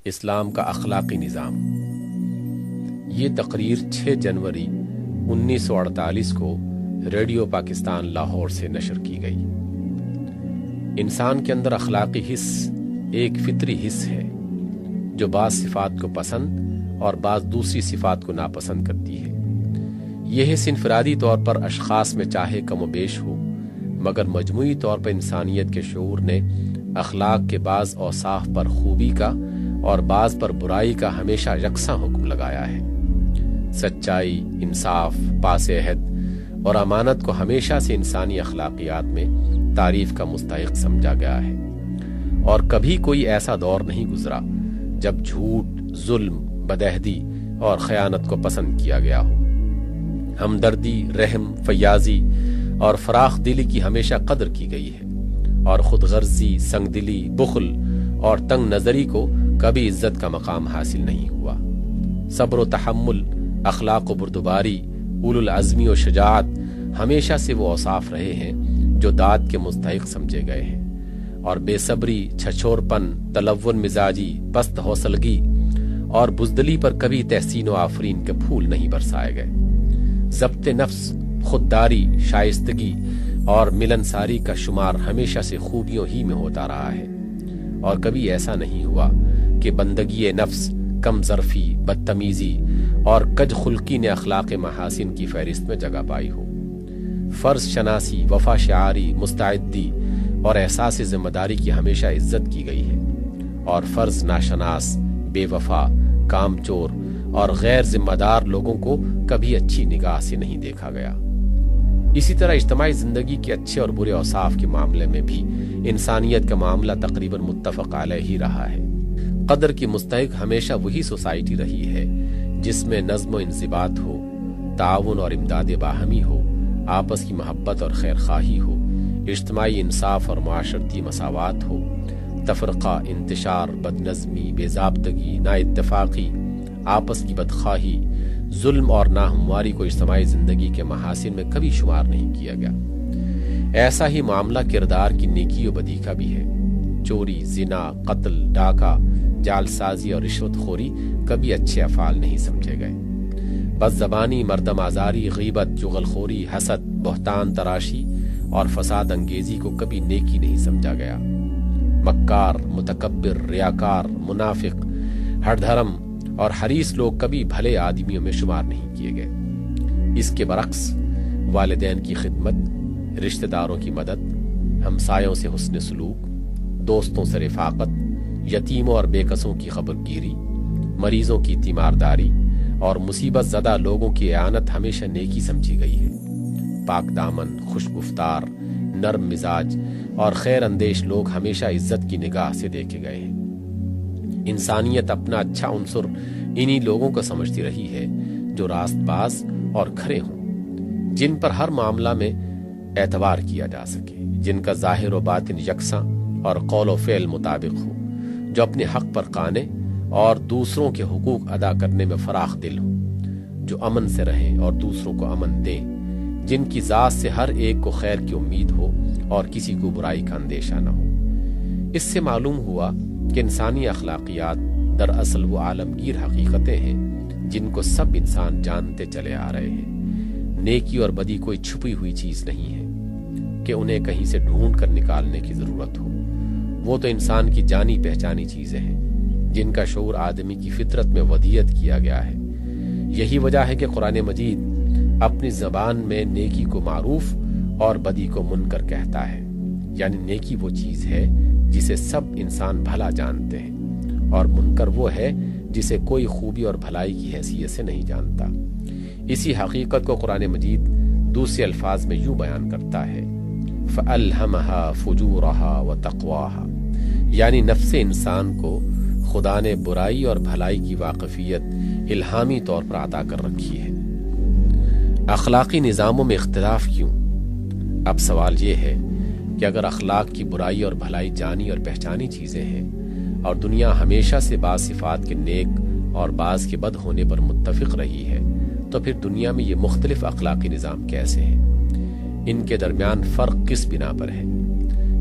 اسلام کا اخلاقی نظام۔ یہ تقریر 6 جنوری 1948 کو ریڈیو پاکستان لاہور سے نشر کی گئی۔ انسان کے اندر اخلاقی حس ایک فطری حس ہے جو بعض صفات کو پسند اور بعض دوسری صفات کو ناپسند کرتی ہے۔ یہ حس انفرادی طور پر اشخاص میں چاہے کم و بیش ہو، مگر مجموعی طور پر انسانیت کے شعور نے اخلاق کے بعض اوصاف پر خوبی کا اور بعض پر برائی کا ہمیشہ یکساں حکم لگایا ہے۔ سچائی، انصاف، پاس عہد اور امانت کو ہمیشہ سے انسانی اخلاقیات میں تعریف کا مستحق سمجھا گیا ہے، اور کبھی کوئی ایسا دور نہیں گزرا جب جھوٹ، ظلم، بدعہدی اور خیانت کو پسند کیا گیا ہو۔ ہمدردی، رحم، فیاضی اور فراخ دلی کی ہمیشہ قدر کی گئی ہے، اور خود غرضی، سنگ دلی، بخل اور تنگ نظری کو کبھی عزت کا مقام حاصل نہیں ہوا۔ صبر و تحمل، اخلاق و بردباری، اولو العزمی و شجاعت ہمیشہ سے وہ اوصاف رہے ہیں جو داد کے مستحق سمجھے گئے ہیں، اور بے صبری، چھچھورپن، تلون مزاجی، پست حوصلگی اور بزدلی پر کبھی تحسین و آفرین کے پھول نہیں برسائے گئے۔ ضبط نفس، خودداری، شائستگی اور ملنساری کا شمار ہمیشہ سے خوبیوں ہی میں ہوتا رہا ہے، اور کبھی ایسا نہیں ہوا کہ بندگی نفس، کم ظرفی، بدتمیزی اور کج خلقی نے اخلاق محاسن کی فہرست میں جگہ پائی ہو۔ فرض شناسی، وفا شعاری، مستعدی اور احساس ذمہ داری کی ہمیشہ عزت کی گئی ہے، اور فرض ناشناس، بے وفا، کام چور اور غیر ذمہ دار لوگوں کو کبھی اچھی نگاہ سے نہیں دیکھا گیا۔ اسی طرح اجتماعی زندگی کے اچھے اور برے اوصاف کے معاملے میں بھی انسانیت کا معاملہ تقریباً متفق علیہ ہی رہا ہے۔ قدر کی مستحق ہمیشہ وہی سوسائٹی رہی ہے جس میں نظم و انضباط ہو، تعاون اور امداد باہمی ہو، آپس کی محبت اور خیر خواہی ہو، اجتماعی انصاف اور معاشرتی مساوات ہو، تفرقہ، انتشار، بد نظمی، بے ضابطگی، نا اتفاقی، آپس کی بدخواہی، ظلم اور ناہمواری کو اجتماعی زندگی کے محاسن میں کبھی شمار نہیں کیا گیا۔ ایسا ہی معاملہ کردار کی نیکی و بدی کا بھی ہے۔ چوری، زنا، قتل، ڈاکہ، جعل سازی اور رشوت خوری کبھی اچھے افعال نہیں سمجھے گئے۔ بد زبانی، مردم آزاری، غیبت، چغل خوری، حسد، بہتان تراشی اور فساد انگیزی کو کبھی نیکی نہیں سمجھا گیا۔ مکار، متکبر، ریاکار، منافق، ہر دھرم اور حریص لوگ کبھی بھلے آدمیوں میں شمار نہیں کیے گئے۔ اس کے برعکس والدین کی خدمت، رشتہ داروں کی مدد، ہمسایوں سے حسن سلوک، دوستوں سے رفاقت، یتیموں اور بے کسوں کی خبر گیری، مریضوں کی تیمارداری اور مصیبت زدہ لوگوں کی اعانت ہمیشہ نیکی سمجھی گئی ہے۔ پاک دامن، خوش گفتار، نرم مزاج اور خیر اندیش لوگ ہمیشہ عزت کی نگاہ سے دیکھے گئے ہیں۔ انسانیت اپنا اچھا عنصر انہی لوگوں کو سمجھتی رہی ہے جو راست باز اور کھرے ہوں، جن پر ہر معاملہ میں اعتبار کیا جا سکے، جن کا ظاہر و باطن یکساں اور قول و فعل مطابق ہو، جو اپنے حق پر قانع اور دوسروں کے حقوق ادا کرنے میں فراخ دل ہوں، جو امن سے رہیں اور دوسروں کو امن دیں، جن کی ذات سے ہر ایک کو خیر کی امید ہو اور کسی کو برائی کا اندیشہ نہ ہو۔ اس سے معلوم ہوا کہ انسانی اخلاقیات دراصل وہ عالمگیر حقیقتیں ہیں جن کو سب انسان جانتے چلے آ رہے ہیں۔ نیکی اور بدی کوئی چھپی ہوئی چیز نہیں ہے کہ انہیں کہیں سے ڈھونڈ کر نکالنے کی ضرورت ہو۔ وہ تو انسان کی جانی پہچانی چیزیں ہیں جن کا شعور آدمی کی فطرت میں ودیت کیا گیا ہے۔ یہی وجہ ہے کہ قرآن مجید اپنی زبان میں نیکی کو معروف اور بدی کو منکر کہتا ہے، یعنی نیکی وہ چیز ہے جسے سب انسان بھلا جانتے ہیں، اور منکر وہ ہے جسے کوئی خوبی اور بھلائی کی حیثیت سے نہیں جانتا۔ اسی حقیقت کو قرآن مجید دوسرے الفاظ میں یوں بیان کرتا ہے، فَأَلْهَمَهَا فُجُورَهَا وَتَقْوَاهَا، یعنی نفس انسان کو خدا نے برائی اور بھلائی کی واقفیت الہامی طور پر عطا کر رکھی ہے۔ اخلاقی نظاموں میں اختلاف کیوں؟ اب سوال یہ ہے کہ اگر اخلاق کی برائی اور بھلائی جانی اور پہچانی چیزیں ہیں، اور دنیا ہمیشہ سے بعض صفات کے نیک اور بعض کے بد ہونے پر متفق رہی ہے، تو پھر دنیا میں یہ مختلف اخلاقی نظام کیسے ہیں؟ ان کے درمیان فرق کس بنا پر ہے؟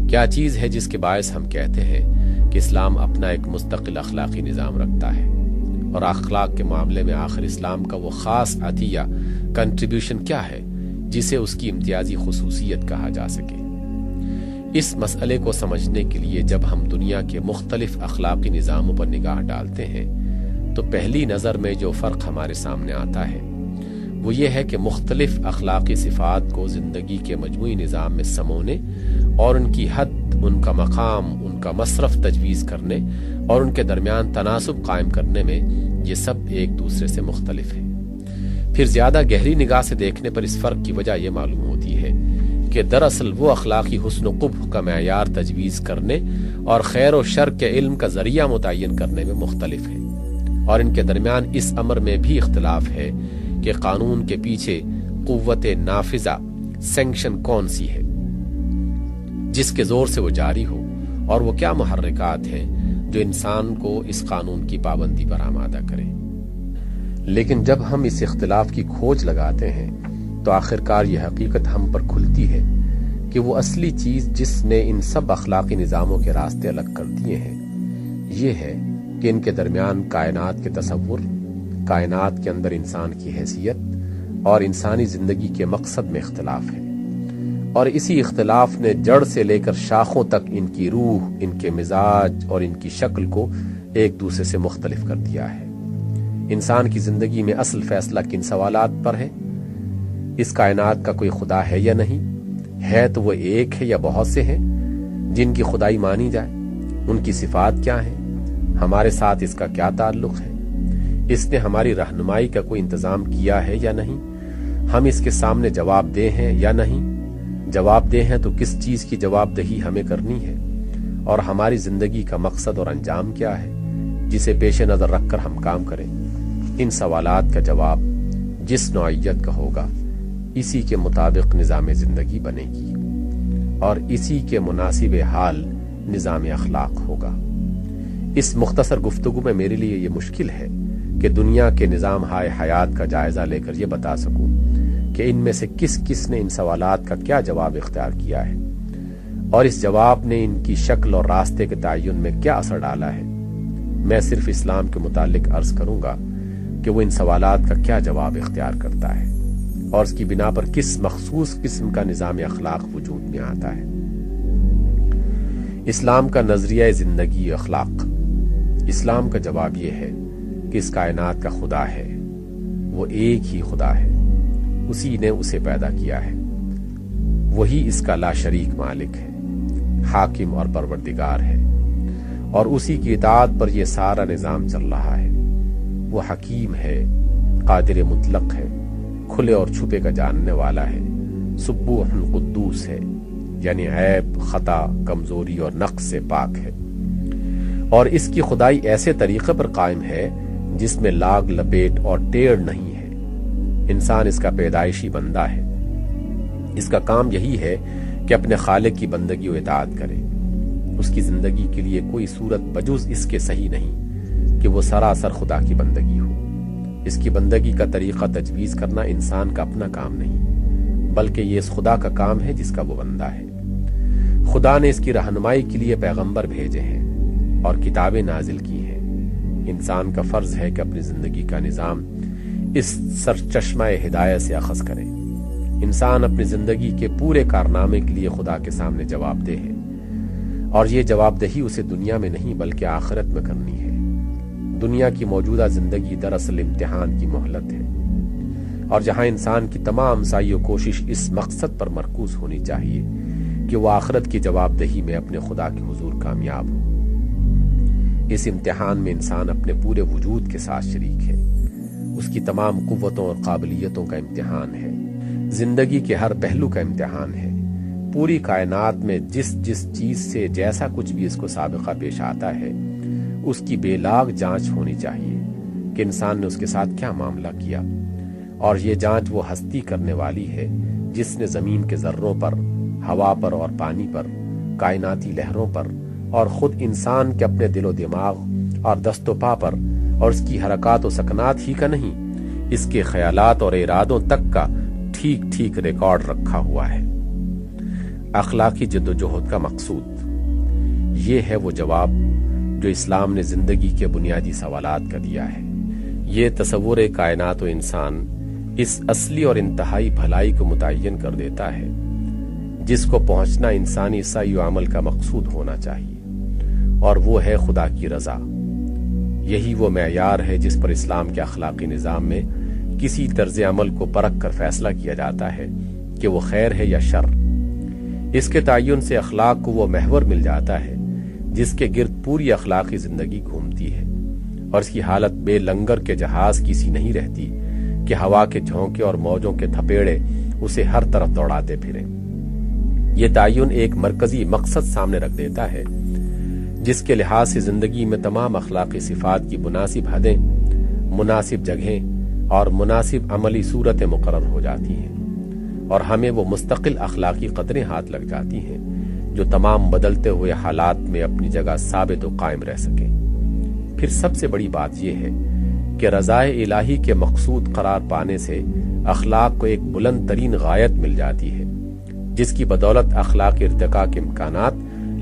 کیا چیز ہے جس کے باعث ہم کہتے ہیں کہ اسلام اپنا ایک مستقل اخلاقی نظام رکھتا ہے، اور اخلاق کے معاملے میں آخر اسلام کا وہ خاص عطیہ کنٹریبیوشن کیا ہے جسے اس کی امتیازی خصوصیت کہا جا سکے۔ اس مسئلے کو سمجھنے کے لیے جب ہم دنیا کے مختلف اخلاقی نظاموں پر نگاہ ڈالتے ہیں تو پہلی نظر میں جو فرق ہمارے سامنے آتا ہے وہ یہ ہے کہ مختلف اخلاقی صفات کو زندگی کے مجموعی نظام میں سمونے اور ان کی حد، ان کا مقام، ان کا مصرف تجویز کرنے اور ان کے درمیان تناسب قائم کرنے میں یہ سب ایک دوسرے سے مختلف ہیں۔ پھر زیادہ گہری نگاہ سے دیکھنے پر اس فرق کی وجہ یہ معلوم ہوتی ہے کہ دراصل وہ اخلاقی حسن و قبح کا معیار تجویز کرنے اور خیر و شر کے علم کا ذریعہ متعین کرنے میں مختلف ہیں، اور ان کے درمیان اس امر میں بھی اختلاف ہے کہ قانون کے پیچھے قوت نافذہ سینکشن کون سی ہے جس کے زور سے وہ جاری ہو، اور وہ کیا محرکات ہیں جو انسان کو اس قانون کی پابندی پر آمادہ کرے۔ لیکن جب ہم اس اختلاف کی کھوج لگاتے ہیں تو آخرکار یہ حقیقت ہم پر کھلتی ہے کہ وہ اصلی چیز جس نے ان سب اخلاقی نظاموں کے راستے الگ کر دیے ہیں یہ ہے کہ ان کے درمیان کائنات کے تصور، کائنات کے اندر انسان کی حیثیت اور انسانی زندگی کے مقصد میں اختلاف ہے، اور اسی اختلاف نے جڑ سے لے کر شاخوں تک ان کی روح، ان کے مزاج اور ان کی شکل کو ایک دوسرے سے مختلف کر دیا ہے۔ انسان کی زندگی میں اصل فیصلہ کن سوالات پر ہے؟ اس کائنات کا کوئی خدا ہے یا نہیں؟ ہے تو وہ ایک ہے یا بہت سے ہیں جن کی خدائی مانی جائے؟ ان کی صفات کیا ہیں؟ ہمارے ساتھ اس کا کیا تعلق ہے؟ اس نے ہماری رہنمائی کا کوئی انتظام کیا ہے یا نہیں؟ ہم اس کے سامنے جواب دہ ہیں یا نہیں؟ جواب دہ ہیں تو کس چیز کی جواب دہی ہمیں کرنی ہے؟ اور ہماری زندگی کا مقصد اور انجام کیا ہے جسے پیش نظر رکھ کر ہم کام کریں؟ ان سوالات کا جواب جس نوعیت کا ہوگا اسی کے مطابق نظام زندگی بنے گی، اور اسی کے مناسب حال نظام اخلاق ہوگا۔ اس مختصر گفتگو میں میرے لیے یہ مشکل ہے کہ دنیا کے نظام ہائے حیات کا جائزہ لے کر یہ بتا سکوں کہ ان میں سے کس کس نے ان سوالات کا کیا جواب اختیار کیا ہے، اور اس جواب نے ان کی شکل اور راستے کے تعین میں کیا اثر ڈالا ہے۔ میں صرف اسلام کے متعلق عرض کروں گا کہ وہ ان سوالات کا کیا جواب اختیار کرتا ہے اور اس کی بنا پر کس مخصوص قسم کا نظام اخلاق وجود میں آتا ہے۔ اسلام کا نظریہ زندگی اخلاق۔ اسلام کا جواب یہ ہے کہ اس کائنات کا خدا ہے، وہ ایک ہی خدا ہے، اسی نے اسے پیدا کیا ہے، وہی اس کا لا شریک مالک ہے، حاکم اور پروردگار ہے، اور اسی کی اطاعت پر یہ سارا نظام چل رہا ہے۔ وہ حکیم ہے، قادر مطلق ہے، کھلے اور چھپے کا جاننے والا ہے، سبوح قدوس ہے، یعنی عیب، خطا، کمزوری اور نقص سے پاک ہے، اور اس کی خدائی ایسے طریقے پر قائم ہے جس میں لاگ لپیٹ اور ٹیڑھ نہیں ہے۔ انسان اس کا پیدائشی بندہ ہے، اس کا کام یہی ہے کہ اپنے خالق کی بندگی و اطاعت کرے۔ اس کی زندگی کے لیے کوئی صورت بجز اس کے صحیح نہیں کہ وہ سراسر خدا کی بندگی ہو۔ اس کی بندگی کا طریقہ تجویز کرنا انسان کا اپنا کام نہیں، بلکہ یہ اس خدا کا کام ہے جس کا وہ بندہ ہے۔ خدا نے اس کی رہنمائی کے لیے پیغمبر بھیجے ہیں اور کتابیں نازل کی ہیں۔ انسان کا فرض ہے کہ اپنی زندگی کا نظام اس سرچشمہ ہدایت سے اخذ کرے۔ انسان اپنی زندگی کے پورے کارنامے کے لیے خدا کے سامنے جواب دہ ہے، اور یہ جواب دہی اسے دنیا میں نہیں بلکہ آخرت میں کرنی ہے۔ دنیا کی موجودہ زندگی دراصل امتحان کی مہلت ہے، اور جہاں انسان کی تمام سعی و کوشش اس مقصد پر مرکوز ہونی چاہیے کہ وہ آخرت کی جواب دہی میں اپنے خدا کے حضور کامیاب ہو۔ اس امتحان میں انسان اپنے پورے وجود کے ساتھ شریک ہے، اس کی تمام قوتوں اور قابلیتوں کا امتحان ہے، زندگی کے ہر پہلو کا امتحان ہے۔ پوری کائنات میں جس جس چیز سے جیسا کچھ بھی اس کو سابقہ پیش آتا ہے اس کی بے لاگ جانچ ہونی چاہیے کہ انسان نے اس کے ساتھ کیا معاملہ کیا، اور یہ جانچ وہ ہستی کرنے والی ہے جس نے زمین کے ذروں پر، ہوا پر اور پانی پر، کائناتی لہروں پر، اور خود انسان کے اپنے دل و دماغ اور دست و پا پر، اور اس کی حرکات و سکنات ہی کا نہیں، اس کے خیالات اور ارادوں تک کا ٹھیک ٹھیک ریکارڈ رکھا ہوا ہے۔ اخلاقی جد و جہد کا مقصود یہ ہے وہ جواب جو اسلام نے زندگی کے بنیادی سوالات کا دیا ہے۔ یہ تصور کائنات و انسان اس اصلی اور انتہائی بھلائی کو متعین کر دیتا ہے جس کو پہنچنا انسانی سعی و عمل کا مقصود ہونا چاہیے، اور وہ ہے خدا کی رضا۔ یہی وہ معیار ہے جس پر اسلام کے اخلاقی نظام میں کسی طرز عمل کو پرکھ کر فیصلہ کیا جاتا ہے کہ وہ خیر ہے یا شر۔ اس کے تعین سے اخلاق کو وہ محور مل جاتا ہے جس کے گرد پوری اخلاقی زندگی گھومتی ہے، اور اس کی حالت بے لنگر کے جہاز کی سی نہیں رہتی کہ ہوا کے جھونکے اور موجوں کے تھپیڑے اسے ہر طرف دوڑاتے پھریں۔ یہ تعین ایک مرکزی مقصد سامنے رکھ دیتا ہے جس کے لحاظ سے زندگی میں تمام اخلاقی صفات کی مناسب حدیں، مناسب جگہیں اور مناسب عملی صورتیں مقرر ہو جاتی ہیں، اور ہمیں وہ مستقل اخلاقی قدریں ہاتھ لگ جاتی ہیں جو تمام بدلتے ہوئے حالات میں اپنی جگہ ثابت و قائم رہ سکیں۔ پھر سب سے بڑی بات یہ ہے کہ رضائے الہی کے مقصود قرار پانے سے اخلاق کو ایک بلند ترین غایت مل جاتی ہے جس کی بدولت اخلاقی ارتقاء کے امکانات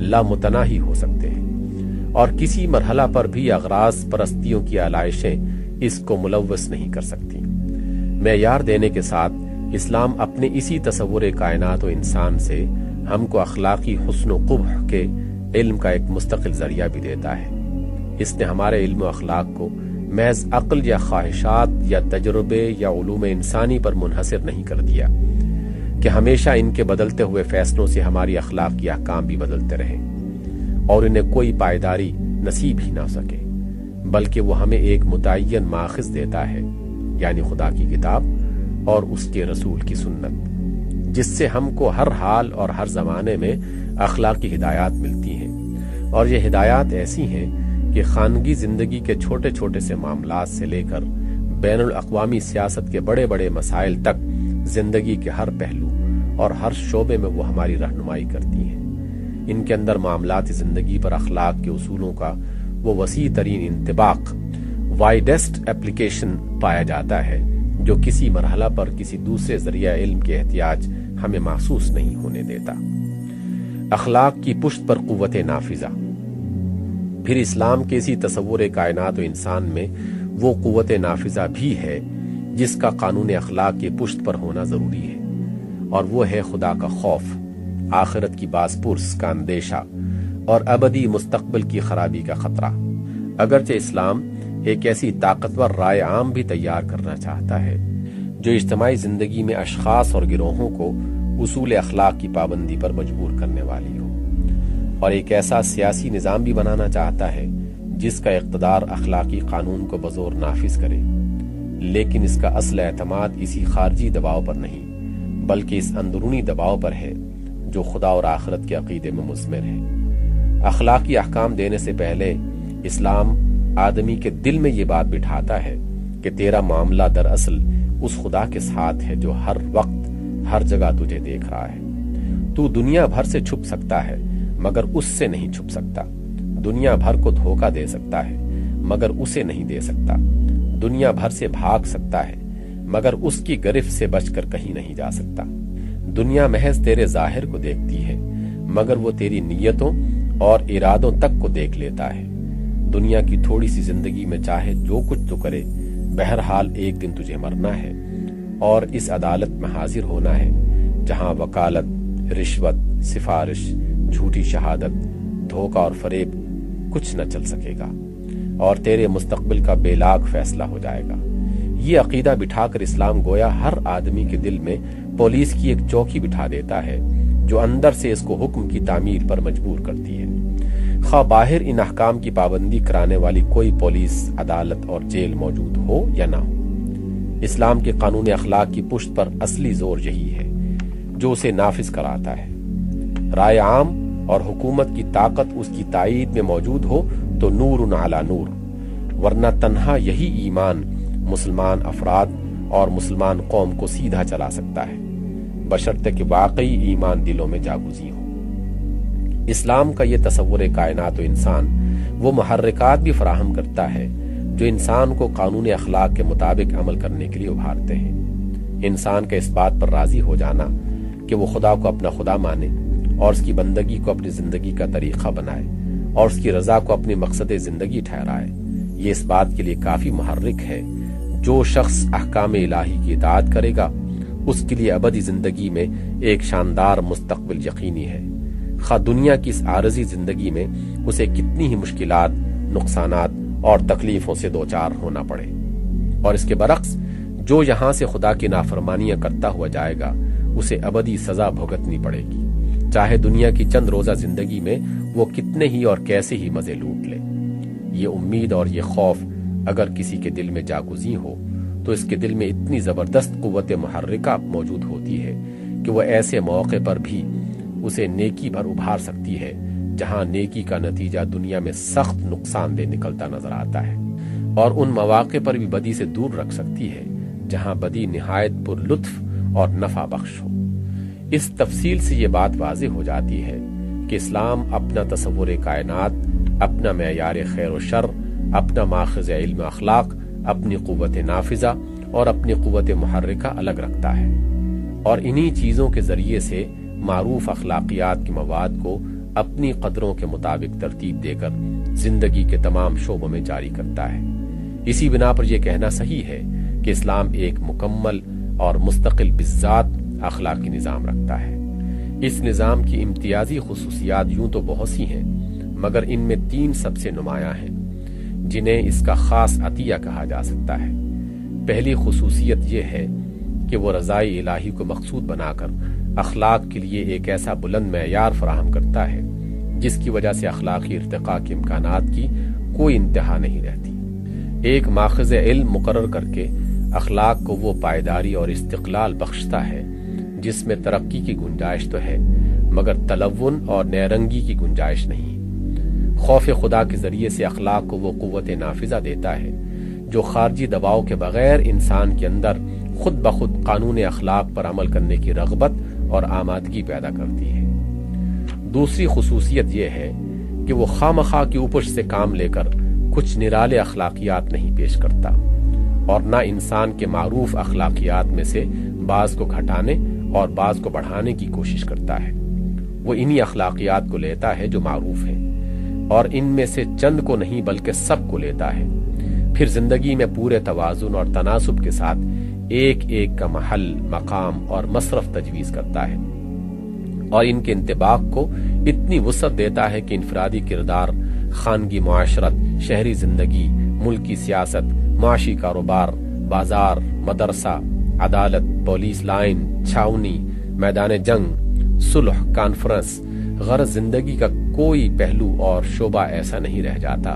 لامتناہی ہو سکتے ہیں، اور کسی مرحلہ پر بھی اغراض پرستیوں کی علائشیں اس کو ملوث نہیں کر سکتی۔ معیار دینے کے ساتھ اسلام اپنے اسی تصور کائنات و انسان سے ہم کو اخلاقی حسن و قبح کے علم کا ایک مستقل ذریعہ بھی دیتا ہے۔ اس نے ہمارے علم و اخلاق کو محض عقل یا خواہشات یا تجربے یا علوم انسانی پر منحصر نہیں کر دیا کہ ہمیشہ ان کے بدلتے ہوئے فیصلوں سے ہماری اخلاقی احکام بھی بدلتے رہیں اور انہیں کوئی پائیداری نصیب ہی نہ سکے، بلکہ وہ ہمیں ایک متعین ماخذ دیتا ہے، یعنی خدا کی کتاب اور اس کے رسول کی سنت، جس سے ہم کو ہر حال اور ہر زمانے میں اخلاقی ہدایات ملتی ہیں، اور یہ ہدایات ایسی ہیں کہ خانگی زندگی کے چھوٹے چھوٹے سے معاملات سے لے کر بین الاقوامی سیاست کے بڑے بڑے مسائل تک زندگی کے ہر پہلو اور ہر شعبے میں وہ ہماری رہنمائی کرتی ہیں۔ ان کے اندر معاملات زندگی پر اخلاق کے اصولوں کا وہ وسیع ترین انطباق، وائڈسٹ اپلیکیشن پایا جاتا ہے جو کسی مرحلہ پر کسی دوسرے ذریعہ علم کے احتیاج ہمیں محسوس نہیں ہونے دیتا۔ اخلاق کی پشت پر قوت نافذہ۔ پھر اسلام کے اسی تصور کائنات و انسان میں وہ قوت نافذہ بھی ہے جس کا قانون اخلاق کی پشت پر ہونا ضروری ہے، اور وہ ہے خدا کا خوف، آخرت کی باز پرس کا اندیشہ اور ابدی مستقبل کی خرابی کا خطرہ۔ اگرچہ اسلام ایک ایسی طاقتور رائے عام بھی تیار کرنا چاہتا ہے جو اجتماعی زندگی میں اشخاص اور گروہوں کو اصول اخلاق کی پابندی پر مجبور کرنے والی ہو، اور ایک ایسا سیاسی نظام بھی بنانا چاہتا ہے جس کا اقتدار اخلاقی قانون کو بزور نافذ کرے، لیکن اس کا اصل اعتماد اسی خارجی دباؤ پر نہیں بلکہ اس اندرونی دباؤ پر ہے جو خدا اور آخرت کے عقیدے میں مضمر ہے۔ اخلاقی احکام دینے سے پہلے اسلام آدمی کے دل میں یہ بات بٹھاتا ہے کہ تیرا معاملہ دراصل اس خدا کے ساتھ ہے جو ہر وقت ہر جگہ تجھے دیکھ رہا ہے۔ تو دنیا بھر سے چھپ سکتا ہے مگر اس سے نہیں چھپ سکتا، دنیا بھر کو دھوکہ دے سکتا ہے مگر اسے نہیں دے سکتا، دنیا بھر سے بھاگ سکتا ہے مگر اس کی گرفت سے بچ کر کہیں نہیں جا سکتا، دنیا محض تیرے ظاہر کو دیکھتی ہے مگر وہ تیری نیتوں اور ارادوں تک کو دیکھ لیتا ہے۔ دنیا کی تھوڑی سی زندگی میں چاہے جو کچھ تو کرے، بہرحال ایک دن تجھے مرنا ہے اور اس عدالت میں حاضر ہونا ہے جہاں وکالت، رشوت، سفارش، جھوٹی شہادت، دھوکہ اور فریب کچھ نہ چل سکے گا، اور تیرے مستقبل کا بے لاگ فیصلہ ہو جائے گا۔ یہ عقیدہ بٹھا کر اسلام گویا ہر آدمی کے دل میں پولیس کی ایک چوکی بٹھا دیتا ہے جو اندر سے اس کو حکم کی تعمیر پر مجبور کرتی ہے، خواہ باہر ان احکام کی پابندی کرانے والی کوئی پولیس، عدالت اور جیل موجود ہو یا نہ ہو۔ اسلام کے قانون اخلاق کی پشت پر اصلی زور یہی ہے جو اسے نافذ کراتا ہے۔ رائے عام اور حکومت کی طاقت اس کی تائید میں موجود ہو تو نور علی نور، ورنہ تنہا یہی ایمان مسلمان افراد اور مسلمان قوم کو سیدھا چلا سکتا ہے، بشرطے کہ واقعی ایمان دلوں میں جاگزی ہو۔ اسلام کا یہ تصور کائنات و انسان وہ محرکات بھی فراہم کرتا ہے جو انسان کو قانون اخلاق کے مطابق عمل کرنے کے لیے ابھارتے ہیں۔ انسان کا اس بات پر راضی ہو جانا کہ وہ خدا کو اپنا خدا مانے اور اس کی بندگی کو اپنی زندگی کا طریقہ بنائے، اور اس کی رضا کو اپنی مقصد زندگی ٹھہرائے، یہ اس بات کے لیے کافی محرک ہے جو شخص احکام الہی کی اطاعت کرے گا اس کے لیے ابدی زندگی میں ایک شاندار مستقبل یقینی ہے، خواہ دنیا کی اس عارضی زندگی میں اسے کتنی ہی مشکلات، نقصانات اور تکلیفوں سے دوچار ہونا پڑے۔ اور اس کے برعکس جو یہاں سے خدا کی نافرمانیاں کرتا ہوا جائے گا اسے ابدی سزا بھگتنی پڑے گی، چاہے دنیا کی چند روزہ زندگی میں وہ کتنے ہی اور کیسے ہی مزے لوٹ لے۔ یہ امید اور یہ خوف اگر کسی کے دل میں جاگزیں ہو تو اس کے دل میں اتنی زبردست قوت محرکہ موجود ہوتی ہے کہ وہ ایسے موقع پر بھی اسے نیکی پر ابھار سکتی ہے جہاں نیکی کا نتیجہ دنیا میں سخت نقصان دہ نکلتا نظر آتا ہے، اور ان مواقع پر بھی بدی سے دور رکھ سکتی ہے جہاں بدی نہایت پر لطف اور نفع بخش ہو۔ اس تفصیل سے یہ بات واضح ہو جاتی ہے کہ اسلام اپنا تصور کائنات، اپنا معیار خیر و شر، اپنا ماخذ علم اخلاق، اپنی قوت نافذہ اور اپنی قوت محرکہ الگ رکھتا ہے، اور انہی چیزوں کے ذریعے سے معروف اخلاقیات کے مواد کو اپنی قدروں کے مطابق ترتیب دے کر زندگی کے تمام شعبوں میں جاری کرتا ہے۔ اسی بنا پر یہ کہنا صحیح ہے کہ اسلام ایک مکمل اور مستقل بذات اخلاقی نظام رکھتا ہے۔ اس نظام کی امتیازی خصوصیات یوں تو بہت سی ہیں، مگر ان میں 3 سب سے نمایاں ہیں جنہیں اس کا خاص عطیہ کہا جا سکتا ہے۔ پہلی خصوصیت یہ ہے کہ وہ رضائے الہی کو مقصود بنا کر اخلاق کے لیے ایک ایسا بلند معیار فراہم کرتا ہے جس کی وجہ سے اخلاقی ارتقاء کے امکانات کی کوئی انتہا نہیں رہتی۔ ایک ماخذ علم مقرر کر کے اخلاق کو وہ پائیداری اور استقلال بخشتا ہے جس میں ترقی کی گنجائش تو ہے مگر تلون اور نیرنگی کی گنجائش نہیں۔ خوف خدا کے ذریعے سے اخلاق کو وہ قوت نافذہ دیتا ہے جو خارجی دباؤ کے بغیر انسان کے اندر خود بخود قانون اخلاق پر عمل کرنے کی رغبت اور آمادگی پیدا کرتی ہے۔ دوسری خصوصیت یہ ہے کہ وہ خواہ کی اوپش سے کام لے کر کچھ نرالے اخلاقیات نہیں پیش کرتا، اور نہ انسان کے معروف اخلاقیات میں سے بعض کو گھٹانے اور بعض کو بڑھانے کی کوشش کرتا ہے۔ وہ انہی اخلاقیات کو لیتا ہے جو معروف ہیں، اور ان میں سے چند کو نہیں بلکہ سب کو لیتا ہے، پھر زندگی میں پورے توازن اور تناسب کے ساتھ ایک ایک کا محل، مقام اور مصرف تجویز کرتا ہے، اور ان کے انطباق کو اتنی وسعت دیتا ہے کہ انفرادی کردار، خانگی معاشرت، شہری زندگی، ملکی سیاست، معاشی کاروبار، بازار، مدرسہ، عدالت، پولیس لائن، چھاونی، میدان جنگ، صلح، کانفرنس، غرض زندگی کا کوئی پہلو اور شعبہ ایسا نہیں رہ جاتا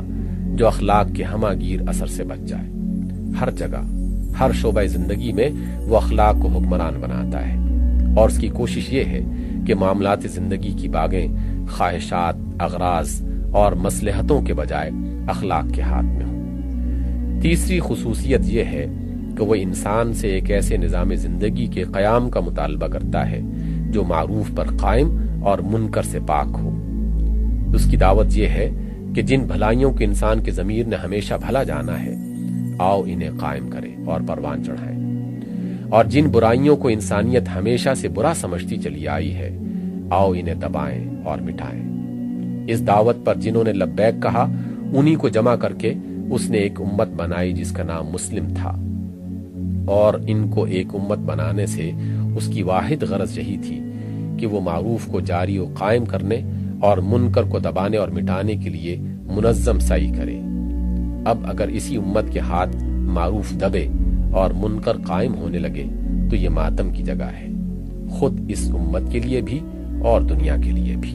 جو اخلاق کے ہمہ گیر اثر سے بچ جائے۔ ہر جگہ، ہر شعبہ زندگی میں وہ اخلاق کو حکمران بناتا ہے، اور اس کی کوشش یہ ہے کہ معاملات زندگی کی باغیں خواہشات، اغراض اور مصلحتوں کے بجائے اخلاق کے ہاتھ میں ہوں۔ تیسری خصوصیت یہ ہے کہ وہ انسان سے ایک ایسے نظام زندگی کے قیام کا مطالبہ کرتا ہے جو معروف پر قائم اور منکر سے پاک ہو۔ اس کی دعوت یہ ہے کہ جن بھلائیوں کے انسان کے ضمیر نے ہمیشہ بھلا جانا ہے، آؤ انہیں قائم کریں اور پروان چڑھائیں، اور جن برائیوں کو انسانیت ہمیشہ سے برا سمجھتی چلی آئی ہے، آؤ انہیں دبائیں اور مٹائیں۔ اس دعوت پر جنہوں نے لبیک کہا انہی کو جمع کر کے اس نے ایک امت بنائی جس کا نام مسلم تھا، اور ان کو ایک امت بنانے سے اس کی واحد غرض یہی تھی کہ وہ معروف کو جاری و قائم کرنے اور منکر کو دبانے اور مٹانے کے لیے منظم سعی کرے۔ اب اگر اسی امت کے ہاتھ معروف دبے اور منکر قائم ہونے لگے تو یہ ماتم کی جگہ ہے، خود اس امت کے لیے بھی اور دنیا کے لیے بھی۔